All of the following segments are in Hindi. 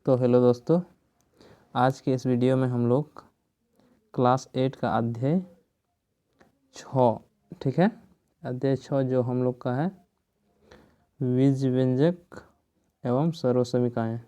तो हेलो दोस्तों, आज के इस वीडियो में हम लोग क्लास 8 का अध्याय 6, ठीक है, अध्याय 6 जो हम लोग का है बीजव्यंजक एवं सर्वसमीकाएँ,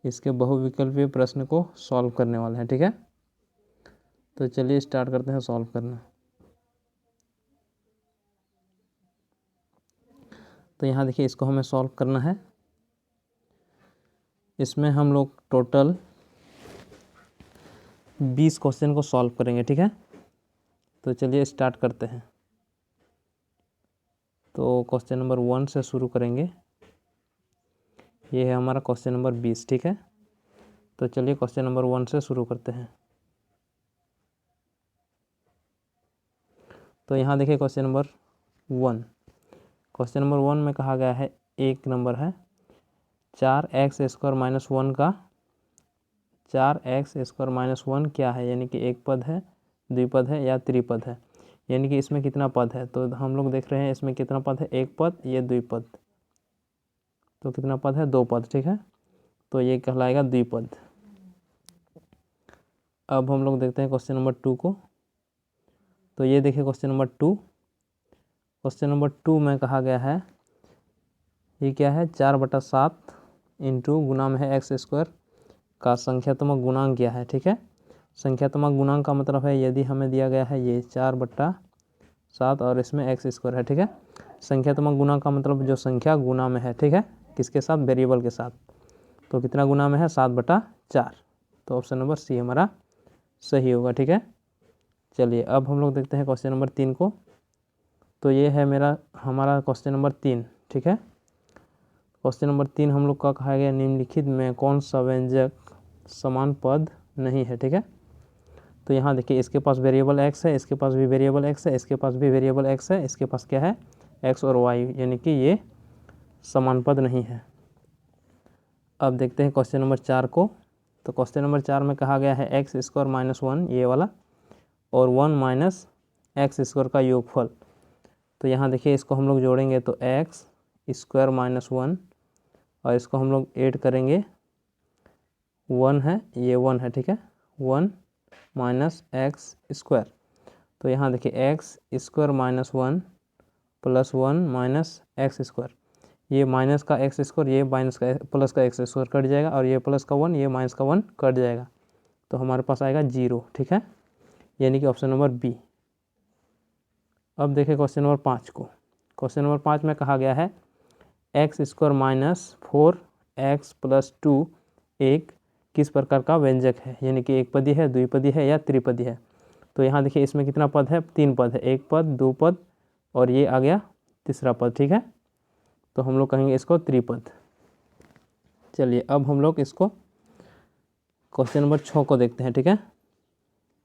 इसके बहुविकल्पीय प्रश्न को सॉल्व करने वाले हैं। ठीक है, तो चलिए स्टार्ट करते हैं सॉल्व करना। तो यहाँ देखिए, इसको हमें सॉल्व करना है। इसमें हम लोग टोटल 20 क्वेश्चन को सॉल्व करेंगे। ठीक है, तो चलिए स्टार्ट करते हैं। तो क्वेश्चन नंबर 1 से शुरू करेंगे। ये है हमारा क्वेश्चन नंबर 20। ठीक है, तो चलिए क्वेश्चन नंबर 1 से शुरू करते हैं। तो यहाँ देखिए क्वेश्चन नंबर 1। क्वेश्चन नंबर 1 में कहा गया है, एक नंबर है 4x² - 1 का 4x² - 1 क्या है, यानी कि एक पद है, द्विपद है या त्रिपद है, यानी कि इसमें कितना पद है। तो हम लोग देख रहे हैं इसमें कितना पद है, एक पद, ये द्विपद, तो कितना पद है, 2 पद। ठीक है, तो ये कहलाएगा द्विपद। अब हम लोग देखते हैं क्वेश्चन नंबर 2 को। तो ये देखिए क्वेश्चन नंबर 2। क्वेश्चन नंबर 2 में कहा गया है, ये क्या है, 4/7 इंटू गुना में है x² का संख्यात्मक गुणांक क्या है। ठीक है, संख्यात्मक गुणांक का मतलब है यदि हमें दिया गया है ये 4/7 और इसमें x² है। ठीक है, संख्यात्मक गुणांक का मतलब जो संख्या गुना में है। ठीक है, किसके साथ, वेरिएबल के साथ। तो कितना गुना में है, 7/4। तो ऑप्शन नंबर सी हमारा सही होगा। ठीक है, चलिए अब हम लोग देखते हैं क्वेश्चन नंबर 3 को। तो ये है हमारा क्वेश्चन नंबर 3। ठीक है, क्वेश्चन नंबर 3 हम लोग का कहा गया, निम्नलिखित में कौन सा व्यंजक समान पद नहीं है। ठीक है, तो यहाँ देखिए इसके पास वेरिएबल x है, इसके पास भी वेरिएबल x है, इसके पास भी वेरिएबल x है, इसके पास क्या है, x और y, यानी कि ये समान पद नहीं है। अब देखते हैं क्वेश्चन नंबर 4 को। तो क्वेश्चन नंबर 4 में कहा गया है x² - 1 ये वाला और 1 - x² का योगफल। तो यहाँ देखिए इसको हम लोग जोड़ेंगे तो x² - 1 और इसको हम लोग ऐड करेंगे, 1 है, ये 1 है। ठीक है, 1 - x²। तो यहाँ देखिए x² - 1 + 1 - x², ये माइनस का x², ये माइनस का प्लस का x² कट जाएगा और ये प्लस का 1, ये माइनस का 1 कट जाएगा, तो हमारे पास आएगा 0। ठीक है, यानी कि ऑप्शन नंबर बी। अब देखिए क्वेश्चन नंबर 5 को। क्वेश्चन नंबर 5 में कहा गया है x² - 4x + 2 एक किस प्रकार का व्यंजक है, यानी कि एक पदी है, द्विपदी है या त्रिपदी है। तो यहाँ देखिए इसमें कितना पद है, 3 पद है, एक पद, 2 पद और ये आ गया तीसरा पद। ठीक है, तो हम लोग कहेंगे इसको त्रिपद। चलिए अब हम लोग इसको क्वेश्चन नंबर 6 को देखते हैं। ठीक है,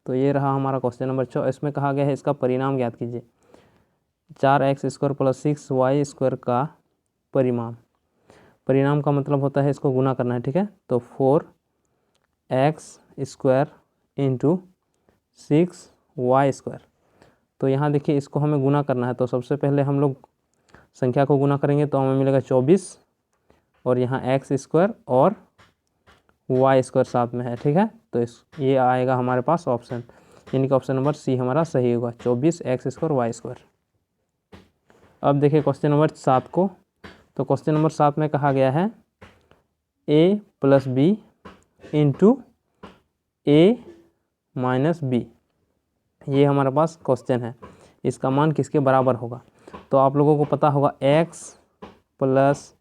तो ये रहा हमारा क्वेश्चन नंबर 6। इसमें कहा गया है इसका परिणाम ज्ञात कीजिए। 4x² + 6y² का परिणाम का मतलब होता है इसको गुना करना है। ठीक है, तो 4x² × 6y²। तो यहाँ देखिए इसको हमें गुना करना है, तो सबसे पहले हम लोग संख्या को गुना करेंगे तो हमें मिलेगा 24 और यहाँ x² और y² साथ में है। ठीक है, तो ये आएगा हमारे पास ऑप्शन, यानी कि ऑप्शन नंबर सी हमारा सही होगा, 24x² y²। अब देखिए क्वेश्चन नंबर 7 को। तो क्वेश्चन नंबर 7 में कहा गया है a + b × a - b, ये हमारे पास क्वेश्चन है, इसका मान किसके बराबर होगा। तो आप लोगों को पता होगा x +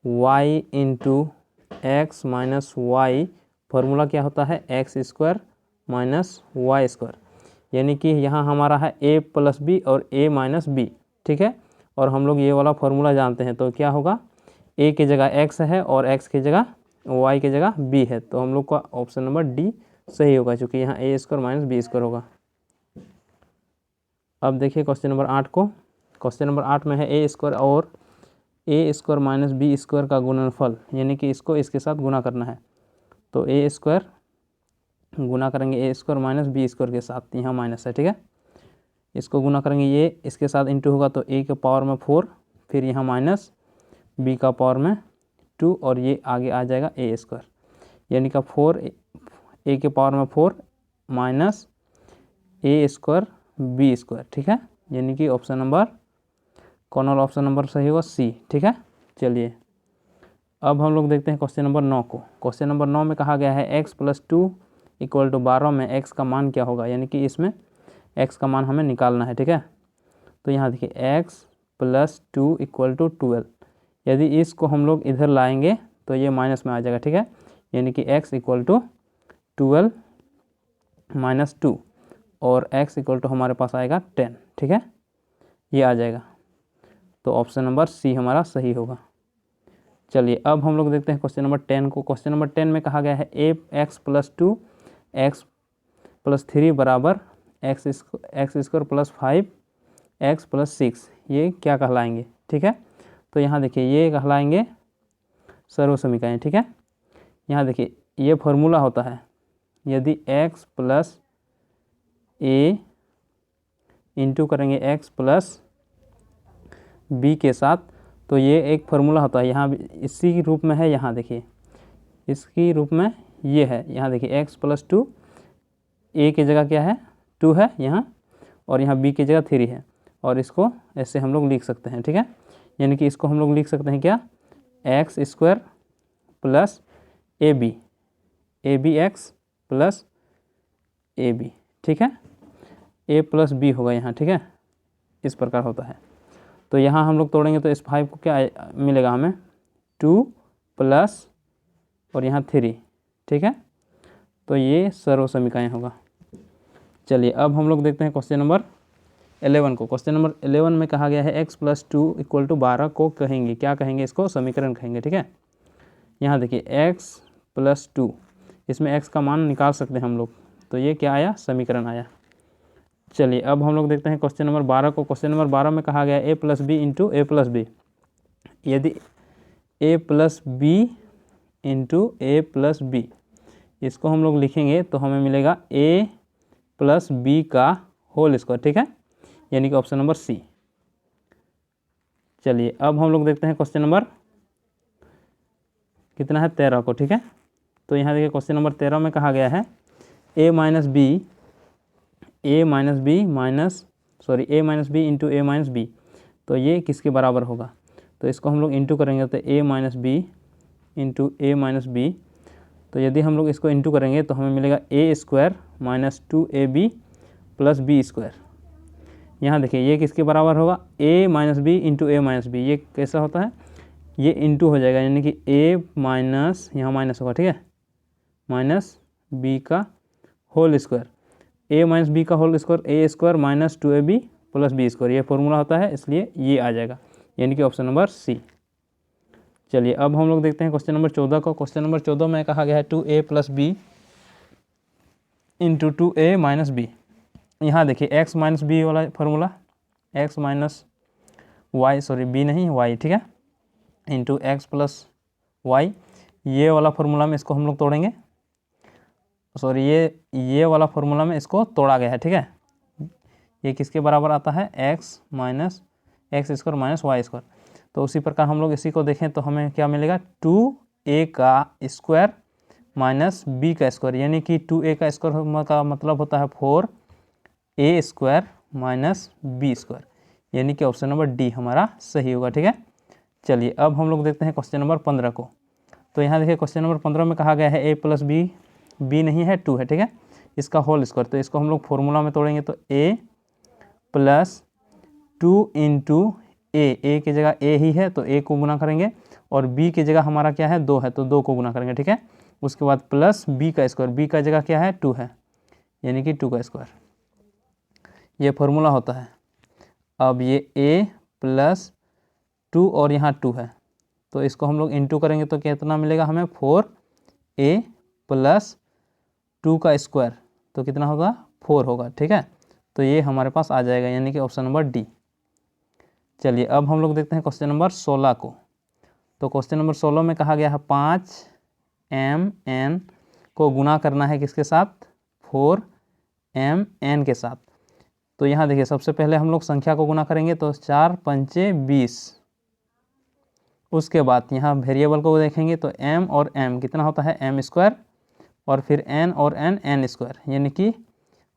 y × x - y, formula क्या होता है, x² - y², यानी कि यहाँ हमारा है a + b और a - b। ठीक है, और हम लोग ये वाला फॉर्मूला जानते हैं, तो क्या होगा, a की जगह x है और x की जगह y की जगह b है, तो हम लोग का ऑप्शन नंबर डी सही होगा, क्योंकि यहाँ a² - b² होगा। अब देखिए क्वेश्चन नंबर 8 को। क्वेश्चन नंबर 8 में है a² और a² - b² का गुणनफल, यानी कि इसको इसके साथ गुना करना है। तो a² गुना करेंगे a² - b² के साथ, यहाँ माइनस है। ठीक है, इसको गुना करेंगे, ये इसके साथ इंटू होगा तो a के पावर में 4, फिर यहाँ माइनस b का पावर में 2 और ये आगे आ जाएगा ए स्क्वायर, यानी कि 4 ए के पावर में 4 माइनस ए स्क्वायर बी स्क्वायर, ठीक है। यानी कि ऑप्शन नंबर कौन वाला ऑप्शन नंबर सही होगा? सी, ठीक है। चलिए अब हम लोग देखते हैं क्वेश्चन नंबर 9 को। क्वेश्चन नंबर 9 में कहा गया है x + 2 = 12 में x का मान क्या होगा, यानी कि इसमें x का मान हमें निकालना है, ठीक है। तो यहाँ देखिए x + 2 = 12, यदि इसको हम लोग इधर लाएंगे तो ये माइनस में आ जाएगा, ठीक है। यानी कि x = 12 - 2 और x = हमारे पास आएगा 10, ठीक है, ये आ जाएगा। तो ऑप्शन नंबर सी हमारा सही होगा। चलिए अब हम लोग देखते हैं क्वेश्चन नंबर 10 को। क्वेश्चन नंबर 10 में कहा गया है x + 2 x + 3 बराबर x² + 5 x + 6, ये क्या कहलाएंगे, ठीक है। तो यहाँ देखिए ये कहलाएंगे सर्व समीकरण, ठीक है। यहाँ देखिए ये फॉर्मूला होता है, यदि x + a इंटू करेंगे x + b के साथ, तो ये एक फार्मूला होता है, यहाँ इसी रूप में है। यहाँ देखिए इसकी रूप में ये है, यहाँ देखिए x + 2 a की जगह क्या है 2 है यहाँ, और यहाँ b की जगह 3 है, और इसको ऐसे हम लोग लिख सकते हैं, ठीक है। यानी कि इसको हम लोग लिख सकते हैं क्या, x² + abx + ab, ठीक है। a + b होगा यहाँ, ठीक है, इस प्रकार होता है। तो यहाँ हम लोग तोड़ेंगे तो इस 5 को क्या मिलेगा हमें 2 प्लस और यहाँ 3, ठीक है। तो ये सर्व समीकरण होगा। चलिए अब हम लोग देखते हैं क्वेश्चन नंबर 11 को। क्वेश्चन नंबर 11 में कहा गया है x + 2 = 12 को कहेंगे, क्या कहेंगे, इसको समीकरण कहेंगे, ठीक है। यहाँ देखिए x + 2, इसमें x का मान निकाल सकते हैं हम लोग, तो ये क्या आया, समीकरण आया। चलिए अब हम लोग देखते हैं क्वेश्चन नंबर 12 को। क्वेश्चन नंबर 12 में कहा गया है a + b × a + b, यदि a + b × a + b, इसको हम लोग लिखेंगे तो हमें मिलेगा a + b का होल स्क्वायर, ठीक है, यानी कि ऑप्शन नंबर सी। चलिए अब हम लोग देखते हैं क्वेश्चन नंबर कितना है 13 को, ठीक है। तो यहाँ देखिए क्वेश्चन नंबर 13 में कहा गया है a - b × a - b, तो ये किसके बराबर होगा, तो इसको हम लोग इंटू करेंगे तो a - b × a - b, तो यदि हम लोग इसको इंटू करेंगे तो हमें मिलेगा a² - 2ab + b²। यहाँ देखिए ये किसके बराबर होगा, a - b × a - b, ये कैसा होता है, ये इंटू हो जाएगा, यानी कि a- यहाँ माइनस होगा, ठीक है, -b का होल स्क्वायर, a - b का whole square a² - 2ab + b², ये फॉर्मूला होता है, इसलिए ये आ जाएगा, यानी कि ऑप्शन नंबर सी। चलिए अब हम लोग देखते हैं क्वेश्चन नंबर 14 को। क्वेश्चन नंबर 14 में कहा गया है 2a + b × 2a - b, यहाँ देखिए x - b वाला formula, x - y, sorry b नहीं y, ठीक है, इंटू x + y, ये वाला फार्मूला में इसको हम लोग तोड़ेंगे, सॉरी ये वाला फार्मूला में इसको तोड़ा गया है, ठीक है। ये किसके बराबर आता है, x - y², तो उसी प्रकार हम लोग इसी को देखें तो हमें क्या मिलेगा 2a का स्क्वायर - b का स्क्वायर, यानी कि 2a का स्क्वायर का मतलब होता है 4a² - b², यानी कि ऑप्शन नंबर डी हमारा सही होगा, ठीक है। चलिए अब हम लोग देखते हैं क्वेश्चन नंबर 15 को। तो यहाँ देखिए क्वेश्चन नंबर 15 में कहा गया है a + b नहीं है 2 है, ठीक है, इसका होल स्क्वायर, तो इसको हम लोग फॉर्मूला में तोड़ेंगे तो a + 2 × a की जगह a ही है तो a को गुना करेंगे, और b की जगह हमारा क्या है 2 है तो 2 को गुना करेंगे, ठीक है। उसके बाद प्लस b का स्क्वायर, b का जगह क्या है 2 है, यानी कि 2 का स्क्वायर, ये फॉर्मूला होता है। अब ये a + 2 और यहाँ 2 है, तो इसको हम लोग इंटू करेंगे तो कितना मिलेगा हमें 4a + 2 का स्क्वायर, तो कितना होगा 4 होगा, ठीक है। तो ये हमारे पास आ जाएगा, यानी कि ऑप्शन नंबर डी। चलिए अब हम लोग देखते हैं क्वेश्चन नंबर 16 को। तो क्वेश्चन नंबर 16 में कहा गया है 5mn को गुना करना है किसके साथ, 4mn के साथ। तो यहाँ देखिए सबसे पहले हम लोग संख्या को गुना करेंगे तो 4 × 5 = 20, उसके बाद यहाँ वेरिएबल को देखेंगे तो m और m कितना होता है m स्क्वायर, और फिर n और n स्क्वायर, यानी कि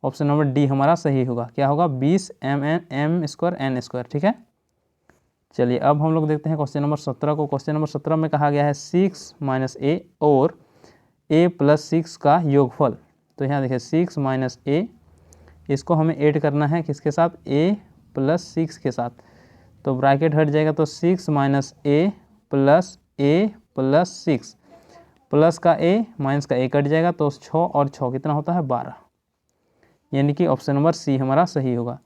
ऑप्शन नंबर डी हमारा सही होगा। क्या होगा 20 m स्क्वायर n स्क्वायर। ठीक है, चलिए अब हम लोग देखते हैं क्वेश्चन नंबर 17 को। क्वेश्चन नंबर 17 में कहा गया है 6 माइनस ए और a प्लस 6 का योगफल। तो यहाँ देखिए 6 माइनस ए, इसको हमें ऐड करना है किसके साथ, a प्लस 6 के साथ। तो ब्रैकेट हट जाएगा तो 6 माइनस ए प्लस 6 प्लस का a माइनस का a कट जाएगा तो 6 और 6 कितना होता है 12, यानी कि ऑप्शन नंबर सी हमारा सही होगा।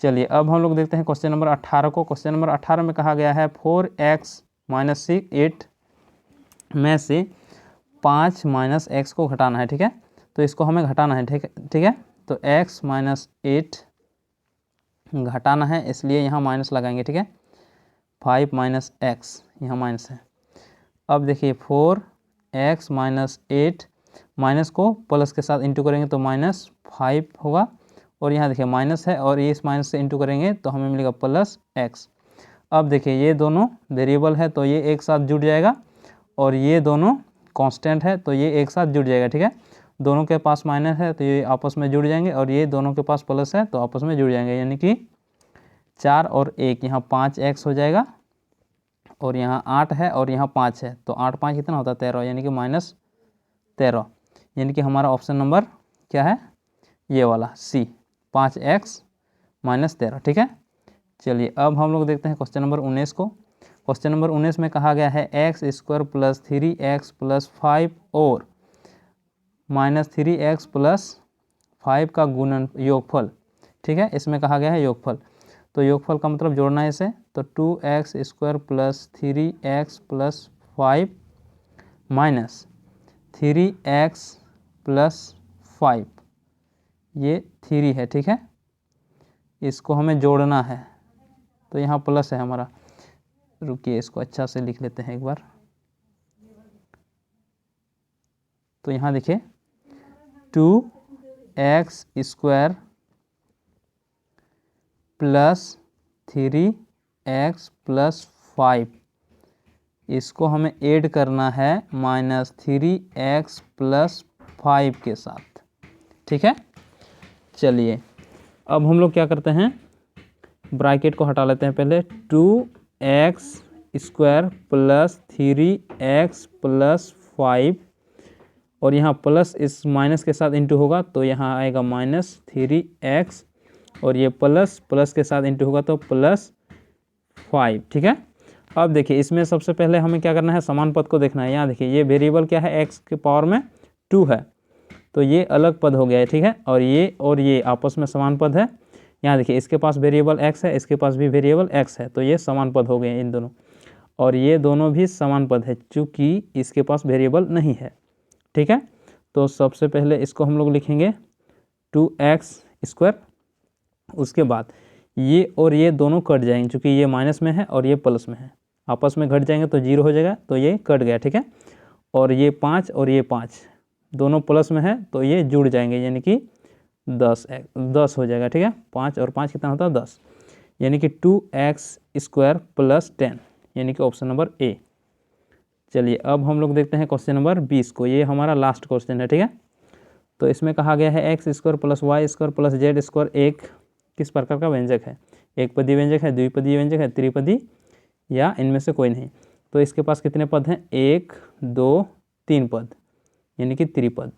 चलिए अब हम लोग देखते हैं क्वेश्चन नंबर 18 को। क्वेश्चन नंबर 18 में कहा गया है 4x माइनस 8 में से 5 माइनस एक्स को घटाना है। ठीक है, तो इसको हमें घटाना है। ठीक है, तो x माइनस 8 घटाना है, इसलिए यहाँ माइनस लगाएंगे। ठीक है, 5 माइनस एक्स यहाँ माइनस है। अब देखिए 4x माइनस 8, माइनस को प्लस के साथ इंटू करेंगे तो माइनस 5 होगा, और यहाँ देखिए माइनस है और ये इस माइनस से इंटू करेंगे तो हमें मिलेगा प्लस x। अब देखिए ये दोनों वेरिएबल है तो ये एक साथ जुड़ जाएगा, और ये दोनों कांस्टेंट है तो ये एक साथ जुड़ जाएगा। ठीक है, दोनों के पास माइनस है तो ये आपस में जुड़ जाएंगे, और ये दोनों के पास प्लस है तो आपस में जुड़ जाएंगे, यानी कि 4 और 1 यहाँ 5x हो जाएगा, और यहाँ 8 है और यहाँ 5 है, तो 8 5 कितना होता है 13, यानी कि माइनस 13, यानी कि हमारा ऑप्शन नंबर क्या है, ये वाला सी, 5x माइनस 13। ठीक है, चलिए अब हम लोग देखते हैं क्वेश्चन नंबर 19 को। क्वेश्चन नंबर 19 में कहा गया है X square plus 3x plus 5 और माइनस 3x प्लस 5 का गुणन योगफल। ठीक है, इसमें कहा गया है योगफल, तो योगफल का मतलब जोड़ना है इसे, तो 2x square plus 3x plus 5 minus 3x plus 5, ये 3 है। ठीक है, इसको हमें जोड़ना है, तो यहाँ प्लस है हमारा, रुकिए इसको अच्छा से लिख लेते हैं एक बार। तो यहाँ देखिए 2x square plus 3x plus 5, इसको हमें ऐड करना है माइनस 3x प्लस 5 के साथ। ठीक है, चलिए अब हम लोग क्या करते हैं, ब्रैकेट को हटा लेते हैं पहले। 2x square plus 3x plus 5, और यहाँ प्लस इस माइनस के साथ इंटू होगा तो यहाँ आएगा माइनस 3x, और ये प्लस प्लस के साथ इंटू होगा तो प्लस 5। ठीक है, अब देखिए इसमें सबसे पहले हमें क्या करना है, समान पद को देखना है। यहाँ देखिए ये वेरिएबल क्या है, x के पावर में 2 है, तो ये अलग पद हो गया है। ठीक है, और ये आपस में समान पद है। यहाँ देखिए इसके पास वेरिएबल x है, इसके पास भी वेरिएबल x है, तो ये समान पद हो गए इन दोनों, और ये दोनों भी समान पद है चूँकि इसके पास वेरिएबल नहीं है। ठीक है, तो सबसे पहले इसको हम लोग लिखेंगे 2x स्क्वायर, उसके बाद ये और ये दोनों कट जाएंगे, चूँकि ये माइनस में है और ये प्लस में है, आपस में घट जाएंगे तो 0 हो जाएगा, तो ये कट गया। ठीक है, और ये 5 और ये 5 दोनों प्लस में है तो ये जुड़ जाएंगे, यानी कि 10 हो जाएगा। ठीक है, 5 और 5 कितना होता है 10, यानी कि 2x स्क्वायर प्लस 10, यानी कि ऑप्शन नंबर ए। चलिए अब हम लोग देखते हैं क्वेश्चन नंबर 20 को, ये हमारा लास्ट क्वेश्चन है। ठीक है, तो इसमें कहा गया है X square plus Y square plus Z square एक किस प्रकार का व्यंजक है, एक पदी व्यंजक है, द्विपदी व्यंजक है, त्रिपदी, या इनमें से कोई नहीं। तो इसके पास कितने पद हैं, 1 2 3 पद, यानी कि त्रिपद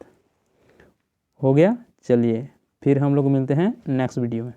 हो गया। चलिए फिर हम लोग मिलते हैं नेक्स्ट वीडियो में।